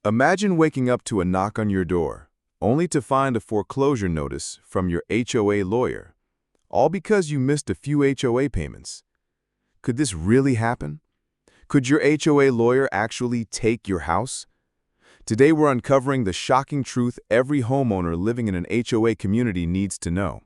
Imagine waking up to a knock on your door, only to find a foreclosure notice from your HOA lawyer, all because you missed a few HOA payments. Could this really happen? Could your HOA lawyer actually take your house? Today we're uncovering the shocking truth every homeowner living in an HOA community needs to know.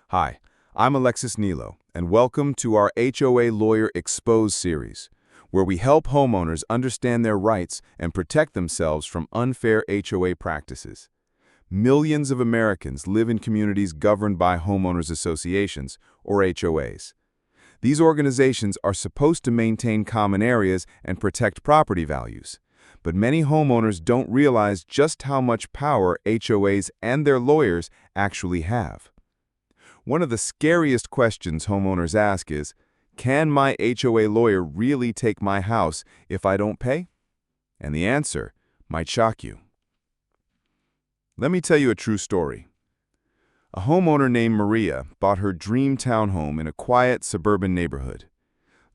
Hi, I'm Alexis Nilo, and welcome to our HOA Lawyer Exposed series, where we help homeowners understand their rights and protect themselves from unfair HOA practices. Millions of Americans live in communities governed by homeowners associations, or HOAs. These organizations are supposed to maintain common areas and protect property values, but many homeowners don't realize just how much power HOAs and their lawyers actually have. One of the scariest questions homeowners ask is, can my HOA lawyer really take my house if I don't pay? And the answer might shock you. Let me tell you a true story. A homeowner named Maria bought her dream townhome in a quiet suburban neighborhood.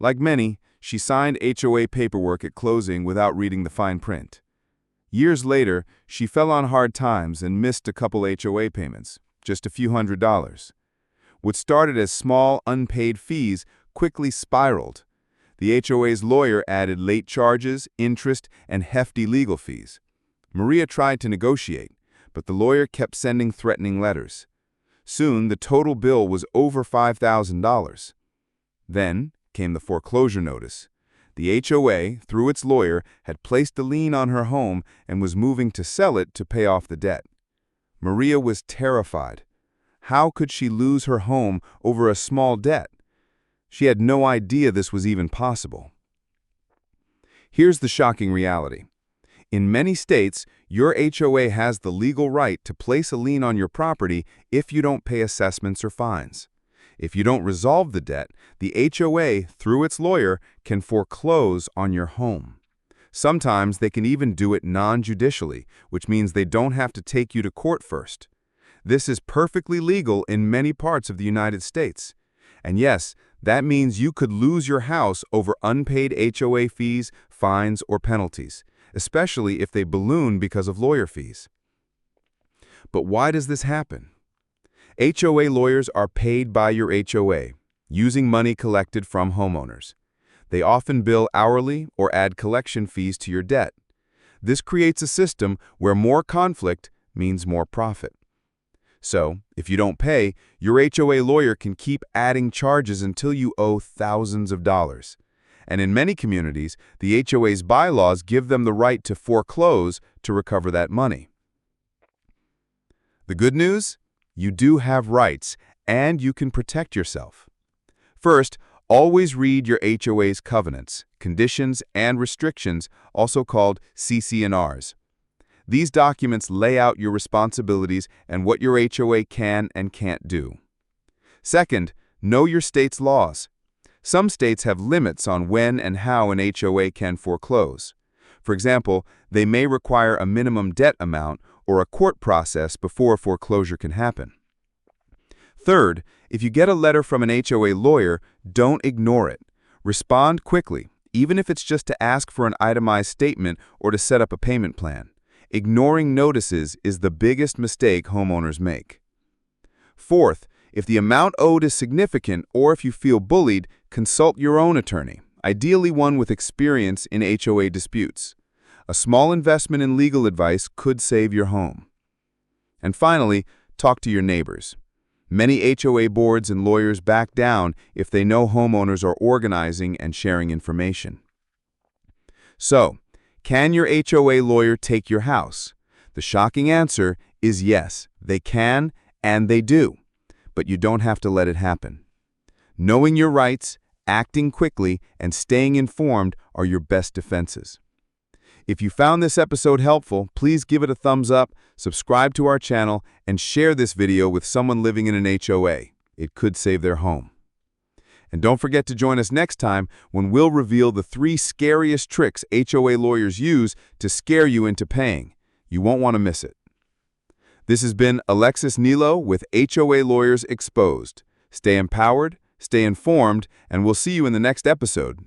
Like many, she signed HOA paperwork at closing without reading the fine print. Years later, she fell on hard times and missed a couple HOA payments, just a few $100s. What started as small, unpaid fees quickly spiraled. The HOA's lawyer added late charges, interest, and hefty legal fees. Maria tried to negotiate, but the lawyer kept sending threatening letters. Soon, the total bill was over $5,000. Then came the foreclosure notice. The HOA, through its lawyer, had placed a lien on her home and was moving to sell it to pay off the debt. Maria was terrified. How could she lose her home over a small debt? She had no idea this was even possible. Here's the shocking reality. In many states, your HOA has the legal right to place a lien on your property if you don't pay assessments or fines. If you don't resolve the debt, the HOA, through its lawyer, can foreclose on your home. Sometimes they can even do it non-judicially, which means they don't have to take you to court first. This is perfectly legal in many parts of the United States. And yes, that means you could lose your house over unpaid HOA fees, fines, or penalties, especially if they balloon because of lawyer fees. But why does this happen? HOA lawyers are paid by your HOA, using money collected from homeowners. They often bill hourly or add collection fees to your debt. This creates a system where more conflict means more profit. So, if you don't pay, your HOA lawyer can keep adding charges until you owe thousands of dollars. And in many communities, the HOA's bylaws give them the right to foreclose to recover that money. The good news? You do have rights, and you can protect yourself. First, always read your HOA's covenants, conditions, and restrictions, also called CC&Rs. These documents lay out your responsibilities and what your HOA can and can't do. Second, know your state's laws. Some states have limits on when and how an HOA can foreclose. For example, they may require a minimum debt amount or a court process before a foreclosure can happen. Third, if you get a letter from an HOA lawyer, don't ignore it. Respond quickly, even if it's just to ask for an itemized statement or to set up a payment plan. Ignoring notices is the biggest mistake homeowners make. Fourth, if the amount owed is significant or if you feel bullied, consult your own attorney, ideally one with experience in HOA disputes. A small investment in legal advice could save your home. And finally, talk to your neighbors. Many HOA boards and lawyers back down if they know homeowners are organizing and sharing information. So, can your HOA lawyer take your house? The shocking answer is yes, they can and they do, but you don't have to let it happen. Knowing your rights, acting quickly, and staying informed are your best defenses. If you found this episode helpful, please give it a thumbs up, subscribe to our channel, and share this video with someone living in an HOA. It could save their home. And don't forget to join us next time when we'll reveal the 3 scariest tricks HOA lawyers use to scare you into paying. You won't want to miss it. This has been Alexis Nilo with HOA Lawyers Exposed. Stay empowered, stay informed, and we'll see you in the next episode.